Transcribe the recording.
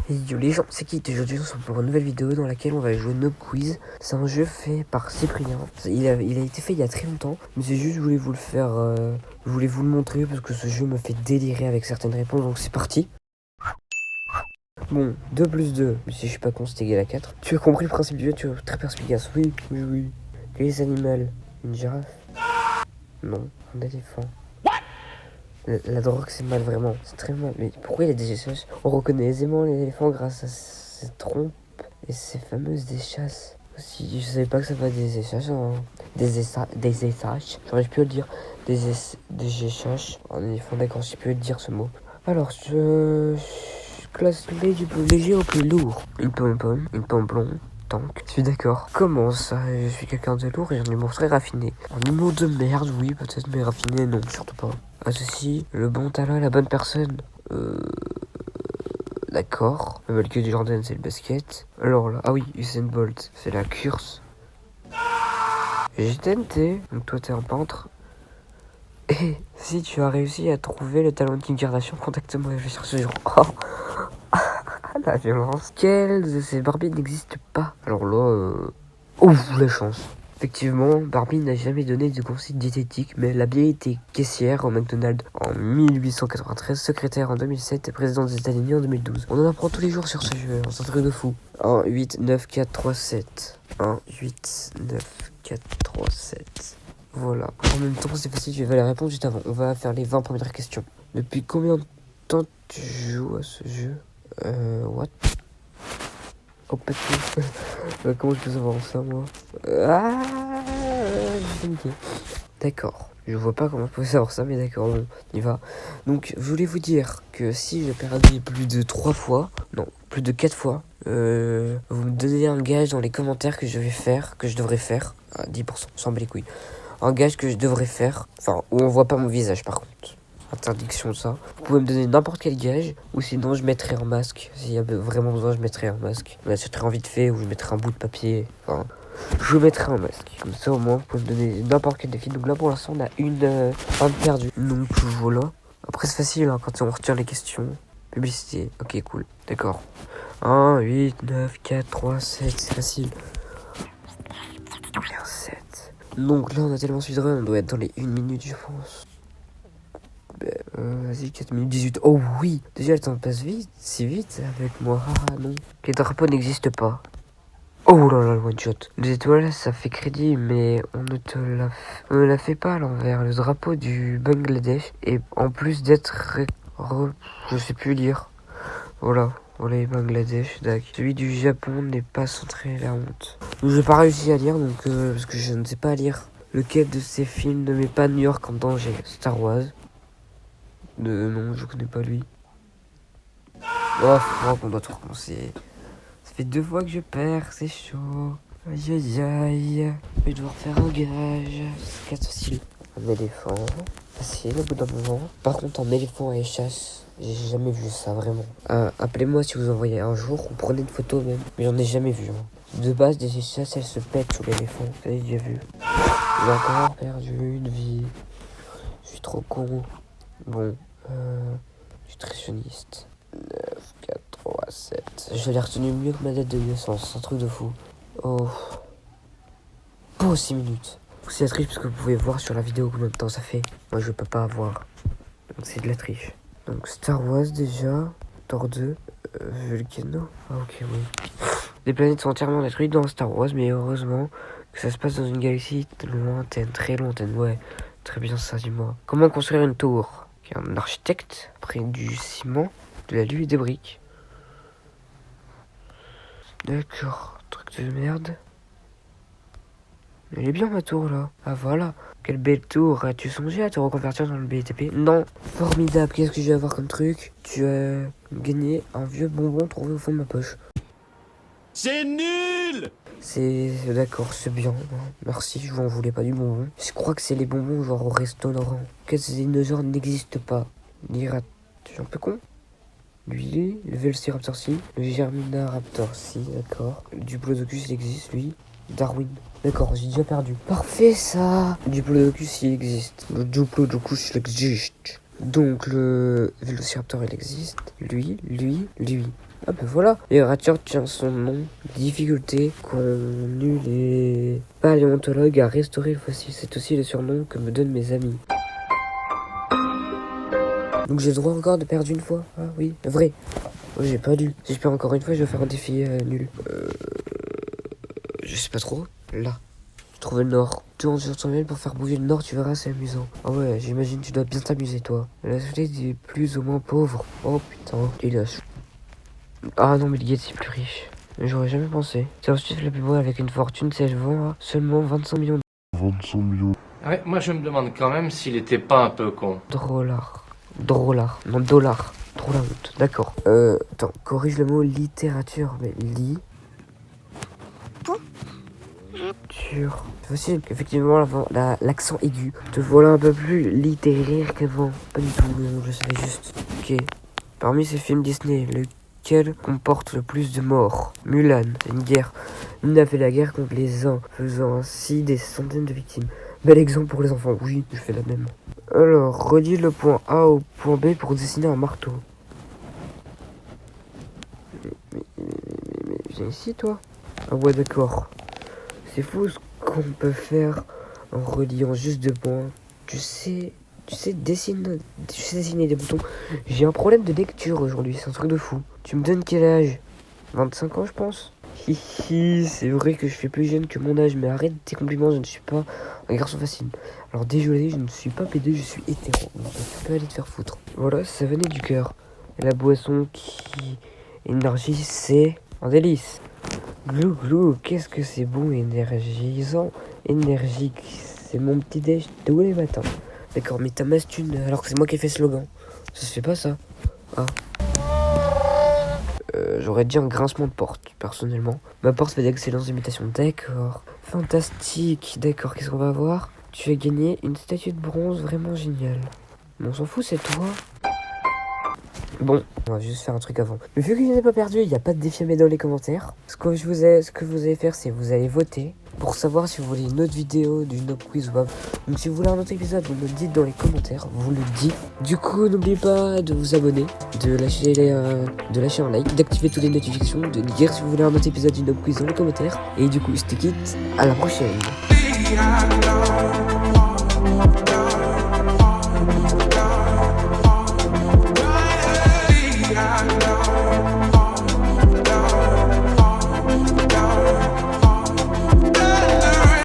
Et yo les gens, c'est qui? Aujourd'hui on se retrouve pour une nouvelle vidéo dans laquelle on va jouer Nob Quiz. C'est un jeu fait par Cyprien. Il a été fait il y a très longtemps, mais c'est juste je voulais vous le faire, je voulais vous le montrer parce que ce jeu me fait délirer avec certaines réponses, donc c'est parti. Bon, 2 plus 2, mais si je suis pas con c'est égal à 4. Tu as compris le principe du jeu, tu es très perspicace. Oui, oui, oui. Les animaux, une girafe? Non, un éléphant. La drogue c'est mal vraiment, c'est très mal. Mais pourquoi il y a des échasses? On reconnaît aisément les éléphants grâce à ses trompes et ses fameuses échasses. Aussi, je savais pas que ça va des échasses, hein. Des échasses, j'aurais pu le dire. Des échasses, en éléphant, d'accord, j'ai pu le dire ce mot. Alors, je classe du plus léger au plus lourd. Une pomme, une pomme blonde. Donc, je suis d'accord. Comment ça? Je suis quelqu'un de lourd et un humour très raffiné. Un humour de merde, oui, peut-être, mais raffiné, non, surtout pas. Ah, ceci, le bon talent, la bonne personne. D'accord. Michael Jordan, c'est le basket. Alors là, ah oui, Usain Bolt, c'est la course. J'ai tenté, donc toi t'es un peintre. Et si tu as réussi à trouver le talent de Kim Kardashian, contacte-moi, je vais chercher ce jour. Oh, la violence. Quelle de ces Barbies n'existe pas? Alors là, ouf, la chance. Effectivement, Barbie n'a jamais donné de conseils diététiques, mais elle a bien été caissière au McDonald's en 1893, secrétaire en 2007 et présidente des États-Unis en 2012. On en apprend tous les jours sur ce jeu, c'est un truc de fou. 1, 8, 9, 4, 3, 7. 1, 8, 9, 4, 3, 7. Voilà. En même temps, c'est facile, je vais les répondre juste avant. On va faire les 20 premières questions. Depuis combien de temps tu joues à ce jeu? What? Oh, pas de comment je peux savoir ça, moi? J'ai une idée. D'accord. Je vois pas comment je peux savoir ça, mais d'accord, bon, on y va. Donc, je voulais vous dire que si je perdais plus de 3 fois, non, plus de 4 fois, vous me donnez un gage dans les commentaires que je devrais faire, à 10%, on s'en bat les couilles. Un gage que je devrais faire, enfin, où on voit pas mon visage par contre. Interdiction de ça. Vous pouvez me donner n'importe quel gage, ou sinon je mettrai un masque. S'il y a vraiment besoin, je mettrai un masque. Je mettrai en vite fait, ou je mettrai un bout de papier. Enfin, je mettrai un masque. Comme ça au moins, vous pouvez me donner n'importe quel défi. Donc là pour l'instant, on a une perdue. Donc voilà. Après c'est facile hein, quand on retire les questions. Publicité. Ok, cool. D'accord. 1, 8, 9, 4, 3, 7. C'est facile. 7. Donc là on a tellement speedrun, on doit être dans les 1 minute je pense. Vas-y, 4 minutes 18. Oh oui, déjà le temps passe vite, si vite avec moi. Ah non. Les drapeaux n'existent pas. Oh là là, le one shot. Les étoiles, ça fait crédit, mais on ne la fait pas à l'envers. Le drapeau du Bangladesh, et en plus d'être je sais plus lire. Voilà les Bangladesh, d'accord. Celui du Japon n'est pas centré, la honte. J'ai pas réussi à lire, donc parce que je ne sais pas lire. Lequel de ces films ne met pas New York en danger? Star Wars. Non, je connais pas lui. Oh, faut croire qu'on doit tout recommencer. Ça fait 2 fois que je perds, c'est chaud. Aïe aïe aïe. Je vais devoir faire un gage. C'est facile. Un éléphant. Facile au bout d'un moment. Par contre, un éléphant et chasse, j'ai jamais vu ça vraiment. Appelez-moi si vous en voyez un jour ou prenez une photo même. Mais j'en ai jamais vu. Hein. De base, des chasses elles se pètent sous l'éléphant. Vous avez déjà vu. J'ai encore perdu une vie. Je suis trop con. Bon. Nutritionniste. 9, 4, 3, 7. Je l'ai retenu mieux que ma date de naissance. C'est un truc de fou. Oh. Pour 6 minutes. C'est la triche parce que vous pouvez voir sur la vidéo combien de temps ça fait. Moi je peux pas avoir. Donc c'est de la triche. Donc Star Wars déjà. Thor 2. Volcano. Ah ok oui. Les planètes sont entièrement détruites dans Star Wars, mais heureusement que ça se passe dans une galaxie lointaine, très lointaine. Ouais, très bien ça, dis-moi. Comment construire une tour? Un architecte, après du ciment, de l'alu et des briques. D'accord, truc de merde. Elle est bien ma tour là. Ah voilà, quelle belle tour. As-tu songé à te reconvertir dans le BTP? Non. Formidable, qu'est-ce que je vais avoir comme truc? Tu as gagné un vieux bonbon trouvé au fond de ma poche. C'est nul! C'est d'accord, c'est bien. Merci, je vous en voulais pas du bonbon. Je crois que c'est les bonbons genre au resto Laurent. Que ces dinosaures n'existent pas. L'Irat, je suis un peu con. Lui, le Velociraptor si, le Germinaraptor si, d'accord. Le Diplodocus il existe, lui. Darwin. D'accord, j'ai déjà perdu. Parfait ça. Le Diplodocus il existe. Le Diplodocus il existe. Donc le Velociraptor il existe. Lui. Ah ben voilà, Littérature tient son nom, difficulté qu'ont eu les paléontologues à restaurer le fossile. C'est aussi le surnom que me donnent mes amis. Donc j'ai le droit encore de perdre une fois. Ah oui, vrai. Oui, j'ai perdu. Si je perds encore une fois, je vais faire un défi nul. Je sais pas trop. Là. Trouver le nord. Tourne sur ton mail pour faire bouger le nord, tu verras, c'est amusant. Ah ouais, j'imagine tu dois bien t'amuser, toi. La société des plus ou moins pauvres. Oh putain, tu lâches. Ah non, mais le Gates est plus riche. Mais j'aurais jamais pensé. C'est ensuite le plus beau avec une fortune s'élevant à seulement 25 millions 25 millions. Ouais, moi je me demande quand même s'il était pas un peu con. de dollars. Non, dollars. Trop la honte. D'accord. Attends, corrige le mot littérature. Mais C'est facile. Effectivement, l'accent aigu. Te voilà un peu plus littéraire qu'avant. Pas du tout, non, je savais juste. Ok. Parmi ces films Disney, lequel comporte le plus de morts? Mulan, c'est une guerre. Il a fait la guerre contre les uns, faisant ainsi des centaines de victimes. Bel exemple pour les enfants. Oui, je fais la même. Alors, relie le point A au point B pour dessiner un marteau. Mais viens ici, toi. Ah ouais, d'accord. C'est fou ce qu'on peut faire en reliant juste deux points. Tu sais dessiner des boutons. J'ai un problème de lecture aujourd'hui, c'est un truc de fou. Tu me donnes quel âge? 25 ans, je pense. Hihi, c'est vrai que je suis plus jeune que mon âge, mais arrête tes compliments, je ne suis pas un garçon facile. Alors désolé, je ne suis pas pédé, je suis hétéro. Donc tu peux aller te faire foutre. Voilà, ça venait du cœur. Et la boisson qui énergie, un délice. Glou glou, qu'est-ce que c'est bon, énergisant, énergique. C'est mon petit déj tous les matins. D'accord, mais t'as masse thune alors que c'est moi qui ai fait ce slogan. Ça se fait pas ça. Ah. J'aurais dit un grincement de porte, personnellement. Ma porte fait d'excellentes imitations. D'accord. Fantastique. D'accord, qu'est-ce qu'on va voir? Tu as gagné une statue de bronze vraiment géniale. Mais on s'en fout, c'est toi. Bon, on va juste faire un truc avant. Mais vu que je n'ai pas perdu, il n'y a pas de défi à mettre dans les commentaires. Ce que vous allez faire, c'est vous allez voter pour savoir si vous voulez une autre vidéo d'une autre quiz ou pas. Donc si vous voulez un autre épisode, vous me le dites dans les commentaires, vous le dites. Du coup, n'oubliez pas de vous abonner, de lâcher un like, d'activer toutes les notifications, de dire si vous voulez un autre épisode d'une autre quiz dans les commentaires. Et du coup, je te quitte, à la prochaine.